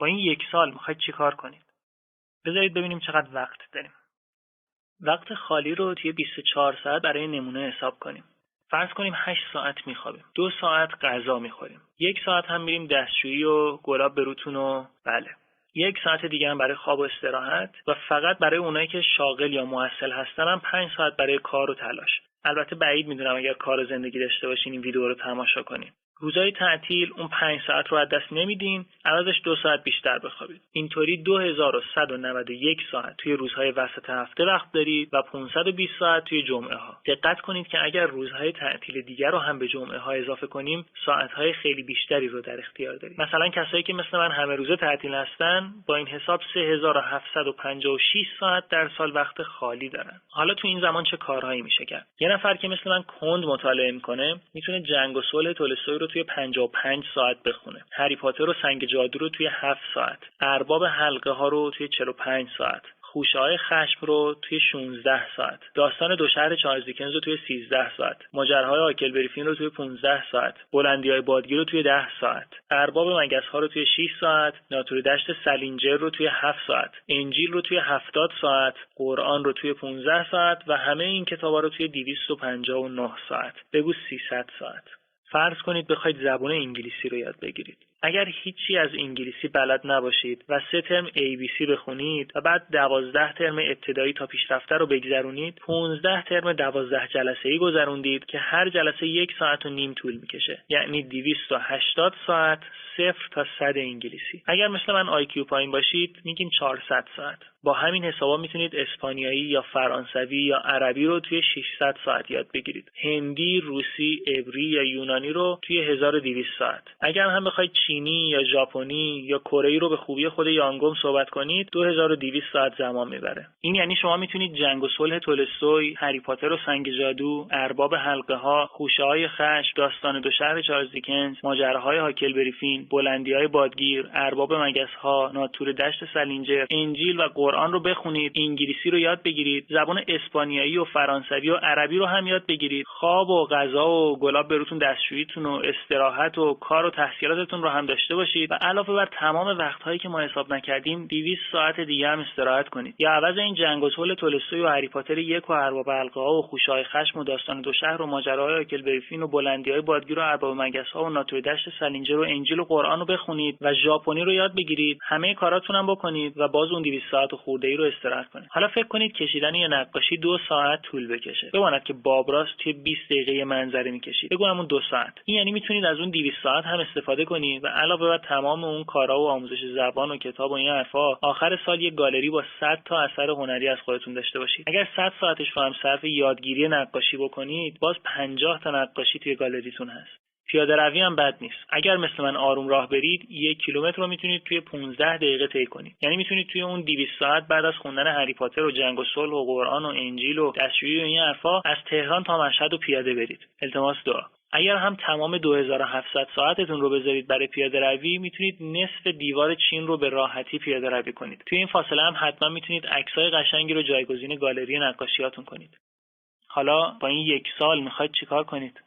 با این 1 سال میخواید چی کار کنید؟ بذارید ببینیم چقدر وقت داریم. وقت خالی رو توی 24 ساعت برای نمونه حساب کنیم. فرض کنیم 8 ساعت میخوابیم، 2 ساعت غذا میخوریم، 1 ساعت هم میریم دستشویی و گلاب بروتون و 1 ساعت دیگه هم برای خواب و استراحت و فقط برای اونایی که شاغل یا مؤثل هستن هم 5 ساعت برای کار و تلاش. البته بعید میدونم اگر کار و زندگی داشته باشین این ویدیو رو تماشا کنین. روزهای تعطیل اون 5 ساعت رو از دست نمیدین، عوضش 2 ساعت بیشتر بخوابید. اینطوری 2191 ساعت توی روزهای وسط هفته وقت دارید و 520 ساعت توی جمعه ها. دقت کنید که اگر روزهای تعطیل دیگر رو هم به جمعه ها اضافه کنیم، ساعت‌های خیلی بیشتری رو در اختیار دارید. مثلا کسایی که مثل من همه روزه تعطیل هستن، با این حساب 3756 ساعت در سال وقت خالی دارن. حالا تو این زمان چه کارهایی میشه کرد؟ یه نفر که مثل من کند مطالعه میکنه، میتونه جنگ و صلح تولستوی رو توی 55 ساعت بخونه، هری پاتر و سنگ جادو رو توی 7 ساعت، ارباب حلقه ها رو توی 45 ساعت، خوشه‌های خشم رو توی 16 ساعت، داستان دو شهر چارلز دیکنز رو توی 13 ساعت، ماجراهای هاکلبری فین رو توی 15 ساعت، بلندی‌های بادگیر رو توی 10 ساعت، ارباب مگس‌ها رو توی 6 ساعت، ناتور دشت سلینجر رو توی 7 ساعت، انجیل رو توی 70 ساعت، قرآن رو توی 15 ساعت و همه این کتابا رو توی 259 ساعت. بگو 300 ساعت. فرض کنید بخواید زبان انگلیسی رو یاد بگیرید. اگر هیچی از انگلیسی بلد نباشید و 3 ترم ABC بخونید و بعد 12 ترم ابتدایی تا پیشرفته رو بگذرونید، 15 ترم 12 جلسه‌ای گذروندید که هر جلسه 1 ساعت و نیم طول میکشه. یعنی 280 ساعت 0 تا 100 انگلیسی. اگر مثل من IQ پایین باشید میگین 400 ساعت. با همین حسابا میتونید اسپانیایی یا فرانسوی یا عربی رو توی 600 ساعت یاد بگیرید. هندی، روسی، عبری یا یونانی رو توی 1200 ساعت. اگر هم بخواید چینی یا ژاپنی یا کره‌ای رو به خوبی خود یانگوم صحبت کنید، 2200 ساعت زمان میبره. این یعنی شما میتونید جنگ و صلح تولستوی، هری پاتر و سنگ جادو، ارباب حلقه ها، خوشه‌های خشم، داستان دو شهر چارلز دیکنز، ماجراهای هاکلبری فین، بلندی‌های بادگیر، ارباب مگس‌ها، ناتور دشت سلینجر، انجیل و قرآن رو بخونید، انگلیسی رو یاد بگیرید، زبان اسپانیایی و فرانسوی و عربی رو هم یاد بگیرید، خواب و غذا و گلاب بروتون دستشوییتون و استراحت و کار و تحصیلاتتون رو هم داشته باشید و علاوه بر تمام وقت‌هایی که ما حساب نکردیم 200 ساعت دیگه هم استراحت کنید. یا عوض این جنگ و صلح تولستوی و هری پاتر 1 و ارباب حلقه ها و خوشه‌های خشم و داستان دو شهر و ماجراهای هاکلبری فین و بلندی‌های بادگیر و ارباب مگس‌ها و ناتور دشت سلینجر و انجیل و قرآن رو بخونید و ژاپنی رو یاد بگیرید، همه کاراتون هم بکنید و باز اون 200 ساعت خورده‌ای رو استراحت کنید. حالا فکر کنید کشیدن یه نقاشی 2 ساعت طول بکشه. بماند که بابراس توی 20 دقیقه منظره می‌کشید. بگو همون 2 ساعت. این یعنی میتونید از اون 200 ساعت هم استفاده کنید و علاوه بر تمام اون کارا و آموزش زبان و کتاب و این حرفا، آخر سال یه گالری با 100 تا اثر هنری از خودتون داشته باشید. اگر 100 ساعتش رو هم صرف یادگیری نقاشی بکنید، باز 50 تا نقاشی توی گالریتون هست. پیاده روی هم بد نیست. اگر مثل من آروم راه برید، 1 کیلومتر رو میتونید توی 15 دقیقه طی کنید. یعنی میتونید توی اون 200 ساعت بعد از خوندن هری پاتر و جنگ و صلح و قرآن و انجیل و دستشویی و این حرفا از تهران تا مشهد و پیاده برید. التماس دعا. اگر هم تمام 2700 ساعتتون رو بذارید برای پیاده روی، میتونید نصف دیوار چین رو به راحتی پیاده روی کنید. توی این فاصله هم حتما میتونید عکسای قشنگی رو جایگزین گالری نقاشیاتون کنید. حالا با این 1 سال میخواید چیکار کنید؟